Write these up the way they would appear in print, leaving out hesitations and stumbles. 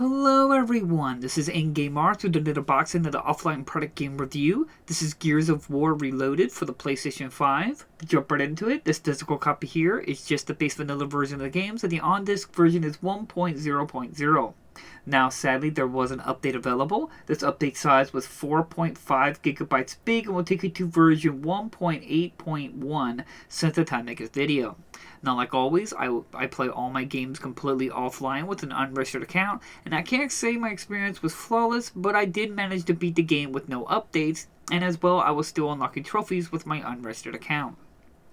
Hello everyone, this is In-Game Arts with another boxing of the offline product game review. This is Gears of War Reloaded for the PlayStation 5. To jump right into it, this physical copy here is just the base vanilla version of the game, so the on-disc version is 1.0.0. Now, sadly, there was an update available. This update size was 4.5 gigabytes big and will take you to version 1.8.1 since the time I make this video. Now, like always, I play all my games completely offline with an unregistered account, and I can't say my experience was flawless, but I did manage to beat the game with no updates, and as well, I was still unlocking trophies with my unregistered account.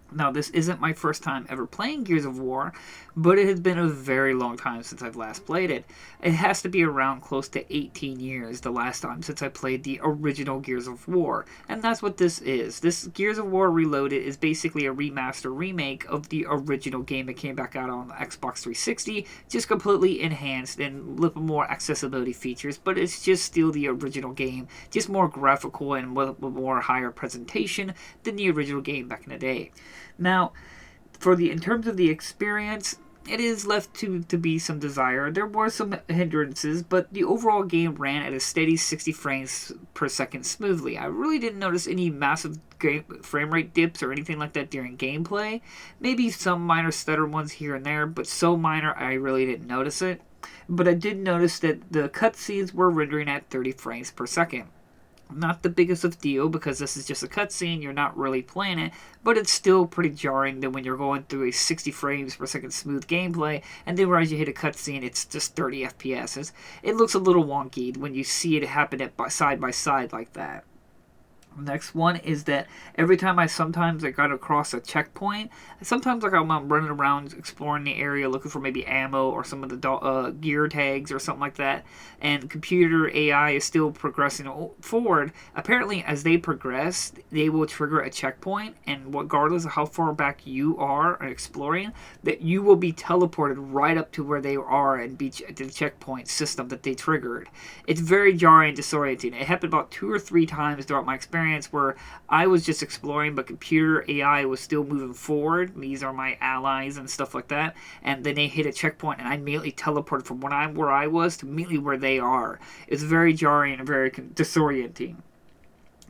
Now, this isn't my first time ever playing Gears of War, but it has been a very long time since I've last played it. It has to be around close to 18 years the last time since I played the original Gears of War, and that's what this is. This Gears of War Reloaded is basically a remaster remake of the original game that came back out on the Xbox 360, just completely enhanced and a little more accessibility features, but it's just still the original game, just more graphical and with more higher presentation than the original game back in the day. Now, in terms of the experience, it is left to be some desire. There were some hindrances, but the overall game ran at a steady 60 frames per second smoothly. I really didn't notice any massive frame rate dips or anything like that during gameplay. Maybe some minor stutter ones here and there, but so minor I really didn't notice it. But I did notice that the cutscenes were rendering at 30 frames per second. Not the biggest of deal because this is just a cutscene, you're not really playing it, but it's still pretty jarring that when you're going through a 60 frames per second smooth gameplay, and then as you hit a cutscene, it's just 30 FPS. It looks a little wonky when you see it happen side by side like that. Next one is that every time I got across a checkpoint, sometimes I'm running around exploring the area looking for maybe ammo or some of the gear tags or something like that, and computer AI is still progressing forward. Apparently, as they progress, they will trigger a checkpoint, and regardless of how far back you are exploring, that you will be teleported right up to where they are and be at the checkpoint system that they triggered. It's very jarring and disorienting. It happened about 2 or 3 times throughout my experience where I was just exploring, but computer AI was still moving forward. These are my allies and stuff like that. And then they hit a checkpoint, and I immediately teleported from where I was to immediately where they are. It's very jarring and very disorienting.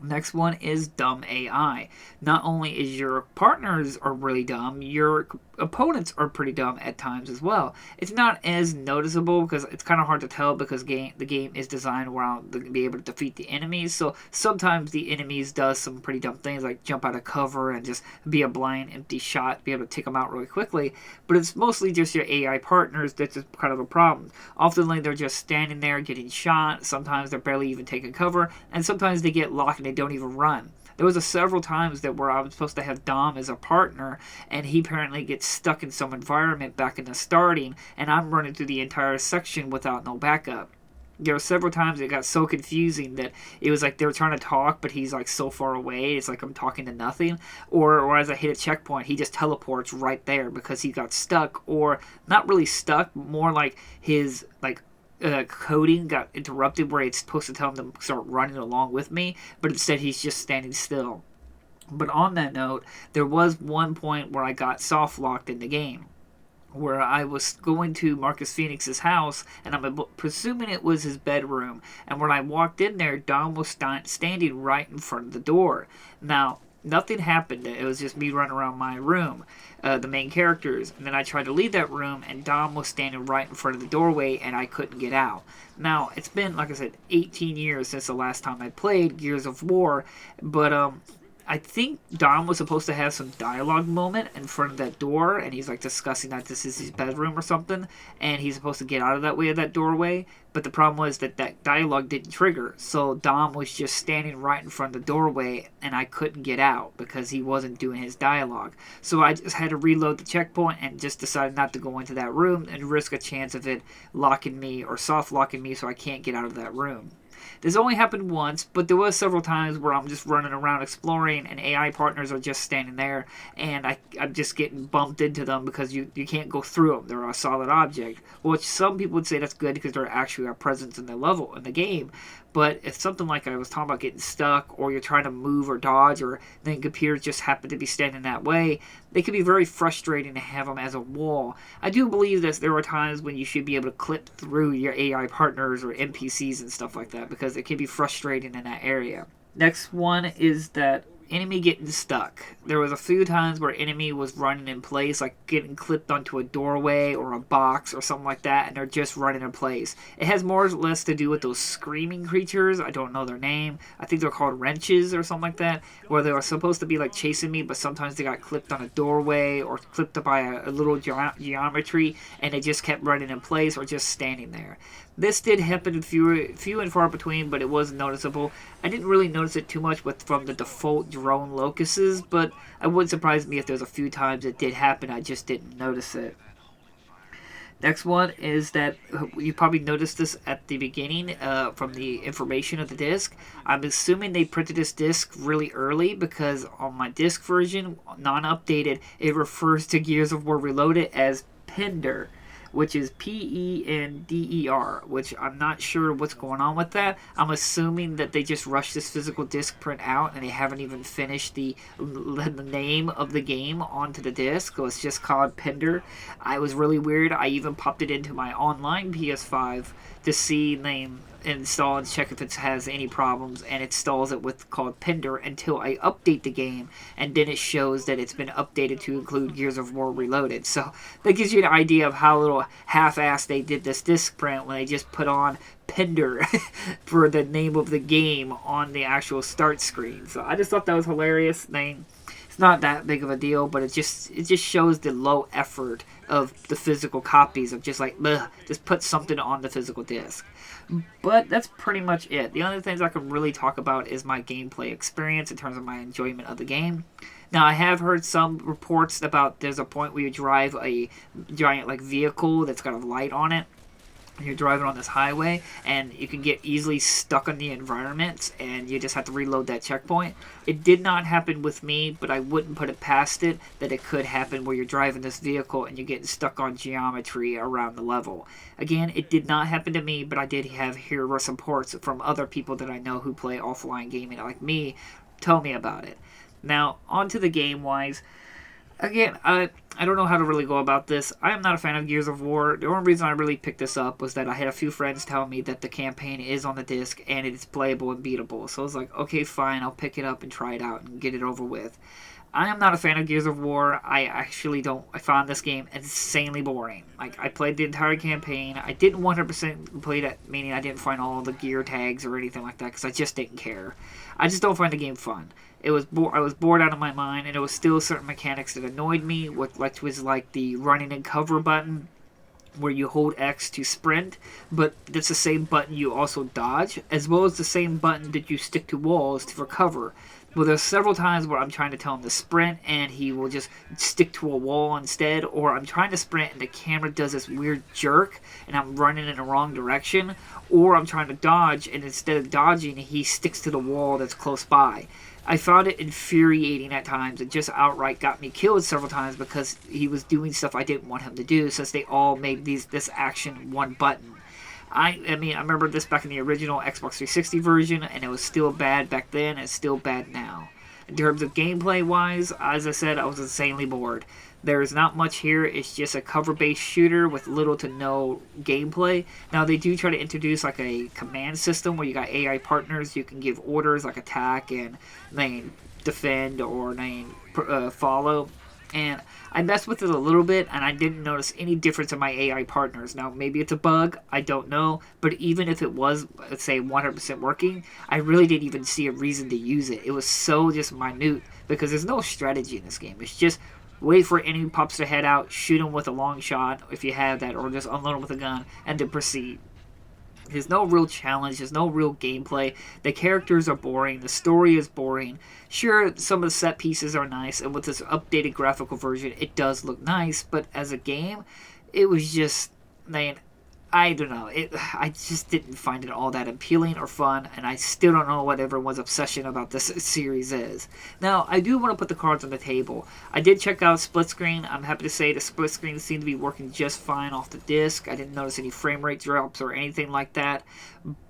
Next one is dumb AI. Not only is your partners are really dumb, your opponents are pretty dumb at times as well. It's not as noticeable because it's kind of hard to tell because the game is designed around to be able to defeat the enemies. So sometimes the enemies does some pretty dumb things like jump out of cover and just be a blind empty shot, be able to take them out really quickly. But it's mostly just your AI partners that's just kind of a problem. Often they're just standing there getting shot. Sometimes they're barely even taking cover, and sometimes they get locked and they don't even run. There was several times where I was supposed to have Dom as a partner, and he apparently gets stuck in some environment back in the starting, and I'm running through the entire section without no backup. There were several times it got so confusing that it was like they were trying to talk, but he's like so far away, it's like I'm talking to nothing. Or as I hit a checkpoint, he just teleports right there because he got stuck, or not really stuck, more like his coding got interrupted where it's supposed to tell him to start running along with me, but instead he's just standing still. But on that note, there was one point where I got soft locked in the game, where I was going to Marcus Phoenix's house, and I'm presuming it was his bedroom, and when I walked in there, Dom was standing right in front of the door. Now, nothing happened. It was just me running around my room, the main characters. And then I tried to leave that room, and Dom was standing right in front of the doorway, and I couldn't get out. Now, it's been, like I said, 18 years since the last time I played Gears of War, but I think Dom was supposed to have some dialogue moment in front of that door, and he's like discussing that this is his bedroom or something, and he's supposed to get out of that way of that doorway, but the problem was that dialogue didn't trigger, so Dom was just standing right in front of the doorway, and I couldn't get out because he wasn't doing his dialogue. So I just had to reload the checkpoint and just decided not to go into that room and risk a chance of it locking me or soft locking me so I can't get out of that room. This only happened once, but there was several times where I'm just running around exploring and AI partners are just standing there, and I'm just getting bumped into them because you can't go through them. They're a solid object, which some people would say that's good because they're actually a presence in the level, in the game. But if something like I was talking about getting stuck, or you're trying to move or dodge, or then computers just happen to be standing that way, they can be very frustrating to have them as a wall. I do believe that there are times when you should be able to clip through your AI partners or NPCs and stuff like that, because it can be frustrating in that area. Next one is that enemy getting stuck. There was a few times where enemy was running in place, like getting clipped onto a doorway or a box or something like that, and they're just running in place. It has more or less to do with those screaming creatures. I don't know their name. I think they're called wrenches or something like that, where they were supposed to be like chasing me, but sometimes they got clipped on a doorway or clipped by a little geometry, and they just kept running in place or just standing there. This did happen few and far between, but it was noticeable. I didn't really notice it too much from the default drone locuses, but it wouldn't surprise me if there's a few times it did happen. I just didn't notice it. Next one is that you probably noticed this at the beginning from the information of the disc. I'm assuming they printed this disc really early, because on my disc version, non-updated, it refers to Gears of War Reloaded as Pender, which is Pender, which I'm not sure what's going on with that. I'm assuming that they just rushed this physical disc print out and they haven't even finished the name of the game onto the disc, so it's just called Pender. I was really weird. I even popped it into my online PS5 to see name install and check if it has any problems, and it installs it with called Pender until I update the game, and then it shows that it's been updated to include Gears of War Reloaded. So that gives you an idea of how little half-assed they did this disc print when they just put on Pender for the name of the game on the actual start screen. So I just thought that was hilarious. It's not that big of a deal, but it just shows the low effort of the physical copies of just like, just put something on the physical disc. But that's pretty much it. The only things I can really talk about is my gameplay experience in terms of my enjoyment of the game. Now, I have heard some reports about there's a point where you drive a giant like vehicle that's got a light on it. You're driving on this highway, and you can get easily stuck in the environment, and you just have to reload that checkpoint. It did not happen with me, but I wouldn't put it past it that it could happen where you're driving this vehicle and you're getting stuck on geometry around the level. Again, it did not happen to me, but I did hear reports from other people that I know who play offline gaming like me tell me about it. Now, on to the game-wise. Again, I don't know how to really go about this. I am not a fan of Gears of War. The only reason I really picked this up was that I had a few friends tell me that the campaign is on the disc and it is playable and beatable. So I was like, okay, fine, I'll pick it up and try it out and get it over with. I am not a fan of Gears of War. I found this game insanely boring. Like, I played the entire campaign. I didn't 100% complete it, meaning I didn't find all the gear tags or anything like that, because I just didn't care. I just don't find the game fun. I was bored out of my mind, and there was still certain mechanics that annoyed me, which was like the running and cover button, where you hold X to sprint, but that's the same button you also dodge, as well as the same button that you stick to walls for cover. Well, there's several times where I'm trying to tell him to sprint, and he will just stick to a wall instead, or I'm trying to sprint, and the camera does this weird jerk, and I'm running in the wrong direction, or I'm trying to dodge, and instead of dodging, he sticks to the wall that's close by. I found it infuriating at times. It just outright got me killed several times because he was doing stuff I didn't want him to do, since they all made this action one button. I remember this back in the original Xbox 360 version, and it was still bad back then, and it's still bad now. In terms of gameplay-wise, as I said, I was insanely bored. There is not much here. It's just a cover-based shooter with little to no gameplay. Now, they do try to introduce like a command system where you got AI partners. You can give orders like attack and defend or follow. And I messed with it a little bit, and I didn't notice any difference in my AI partners. Now, maybe it's a bug, I don't know, but even if it was, let's say, 100% working, I really didn't even see a reason to use it. It was so just minute, because there's no strategy in this game. It's just wait for enemy pops their head out, shoot them with a long shot, if you have that, or just unload them with a gun, and then proceed. There's no real challenge. There's no real gameplay. The characters are boring. The story is boring. Sure, some of the set pieces are nice, and with this updated graphical version, it does look nice, but as a game, it was just, I don't know. I just didn't find it all that appealing or fun, and I still don't know what everyone's obsession about this series is. Now, I do want to put the cards on the table. I did check out split screen. I'm happy to say the split screen seemed to be working just fine off the disc. I didn't notice any frame rate drops or anything like that.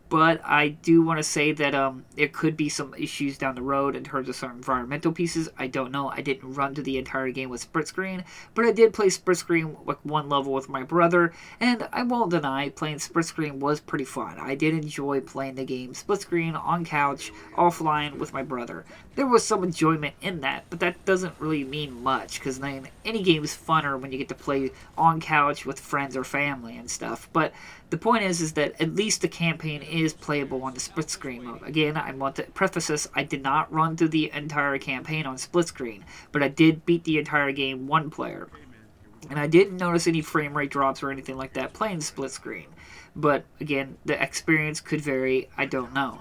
but I do want to say that there could be some issues down the road in terms of certain environmental pieces. I don't know. I didn't run through the entire game with split screen, but I did play split screen like one level with my brother, and I won't deny playing split screen was pretty fun. I did enjoy playing the game split screen on couch, offline with my brother. There was some enjoyment in that, but that doesn't really mean much because any game is funner when you get to play on couch with friends or family and stuff. But the point is that at least the campaign is playable on the split screen mode. Again, I want to preface this, I did not run through the entire campaign on split screen, but I did beat the entire game one player. And I didn't notice any frame rate drops or anything like that playing split screen. But again, the experience could vary, I don't know.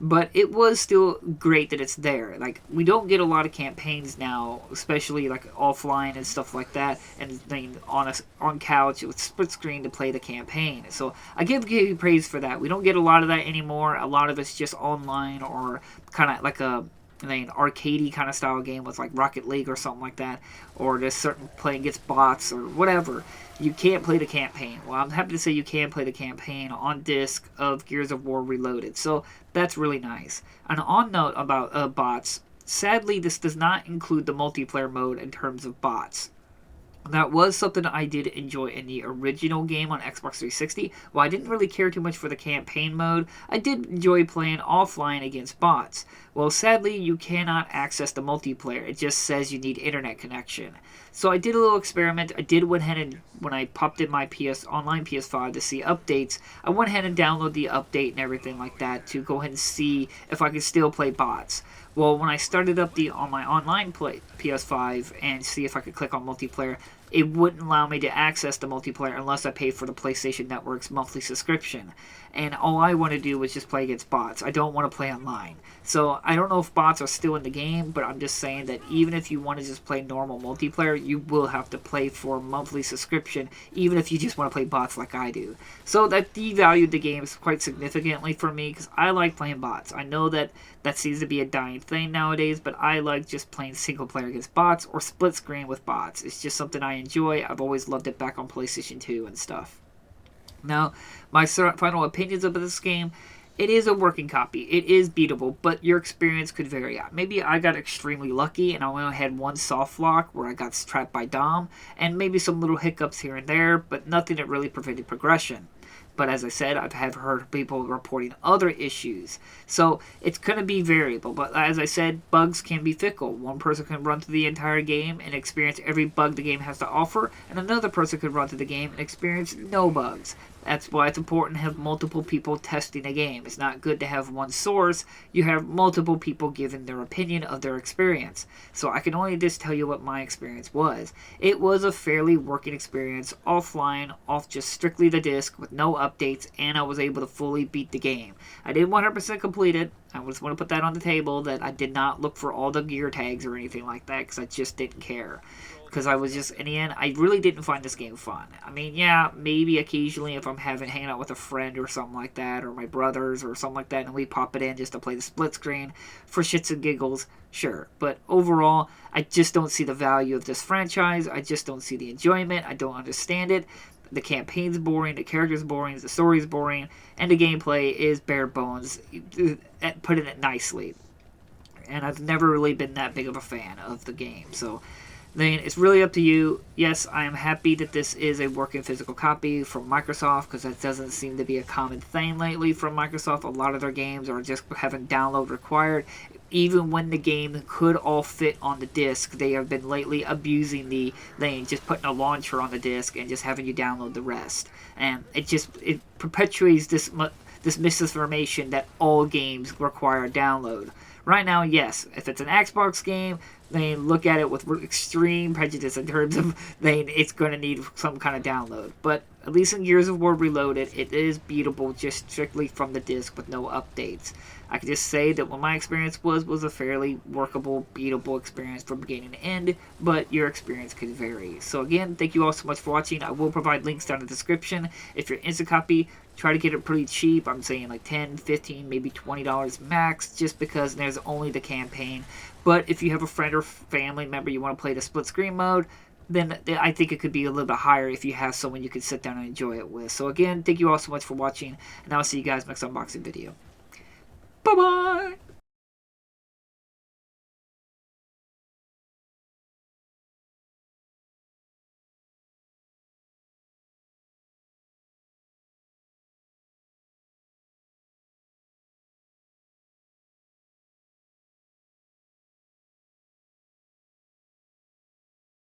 But it was still great that it's there. Like, we don't get a lot of campaigns now, especially like offline and stuff like that, and then on couch with split screen to play the campaign. So I give you praise for that. We don't get a lot of that anymore. A lot of it's just online or kind of like an arcadey kind of style game with like Rocket League or something like that, or just certain playing against bots or whatever. You can't play the campaign. Well, I'm happy to say you can play the campaign on disc of Gears of War Reloaded, so that's really nice. And on note about bots, sadly this does not include the multiplayer mode in terms of bots. That was something I did enjoy in the original game on Xbox 360. While I didn't really care too much for the campaign mode, I did enjoy playing offline against bots. Well, sadly, you cannot access the multiplayer. It just says you need internet connection. So I did a little experiment. I did went ahead and, when I popped in my online PS5 to see updates, I went ahead and downloaded the update and everything like that to go ahead and see if I could still play bots. Well, when I started up on my online PS5 and see if I could click on multiplayer, it wouldn't allow me to access the multiplayer unless I paid for the PlayStation Network's monthly subscription. And all I want to do was just play against bots. I don't want to play online. So I don't know if bots are still in the game, but I'm just saying that even if you want to just play normal multiplayer, you will have to pay for a monthly subscription, even if you just want to play bots like I do. So that devalued the game quite significantly for me, because I like playing bots. I know that seems to be a dying thing nowadays, but I like just playing single player against bots or split screen with bots. It's just something I enjoy. I've always loved it back on PlayStation 2 and stuff. Now, my final opinions of this game, it is a working copy. It is beatable, but your experience could vary. Maybe I got extremely lucky and I only had one soft lock where I got trapped by Dom, and maybe some little hiccups here and there, but nothing that really prevented progression. But as I said, I have heard people reporting other issues. So it's going to be variable. But as I said, bugs can be fickle. One person can run through the entire game and experience every bug the game has to offer, and another person could run through the game and experience no bugs. That's why it's important to have multiple people testing a game. It's not good to have one source. You have multiple people giving their opinion of their experience. So I can only just tell you what my experience was. It was a fairly working experience, offline, off just strictly the disc, with no updates, and I was able to fully beat the game. I didn't 100% complete it. I just want to put that on the table, that I did not look for all the gear tags or anything like that, because I just didn't care. Because I was just, in the end, I really didn't find this game fun. I mean, yeah, maybe occasionally if I'm hanging out with a friend or something like that, or my brothers or something like that, and we pop it in just to play the split screen for shits and giggles, sure. But overall, I just don't see the value of this franchise. I just don't see the enjoyment. I don't understand it. The campaign's boring, the character's boring, the story's boring, and the gameplay is bare bones, putting it nicely. And I've never really been that big of a fan of the game, so then it's really up to you. Yes, I am happy that this is a working physical copy from Microsoft, because that doesn't seem to be a common thing lately from Microsoft. A lot of their games are just having download required. Even when the game could all fit on the disc, they have been lately abusing the thing, just putting a launcher on the disc and just having you download the rest. And it perpetuates this misinformation that all games require a download. Right now, yes, if it's an Xbox game, they look at it with extreme prejudice in terms of it's going to need some kind of download. But at least in Gears of War Reloaded, it is beatable just strictly from the disc with no updates. I can just say that what my experience was a fairly workable, beatable experience from beginning to end, but your experience could vary. So again, thank you all so much for watching. I will provide links down in the description. If you're instant copy, try to get it pretty cheap. I'm saying like $10, $15, maybe $20 max, just because there's only the campaign. But if you have a friend or family member you want to play the split screen mode, then I think it could be a little bit higher if you have someone you can sit down and enjoy it with. So again, thank you all so much for watching, and I'll see you guys next unboxing video. Bye-bye!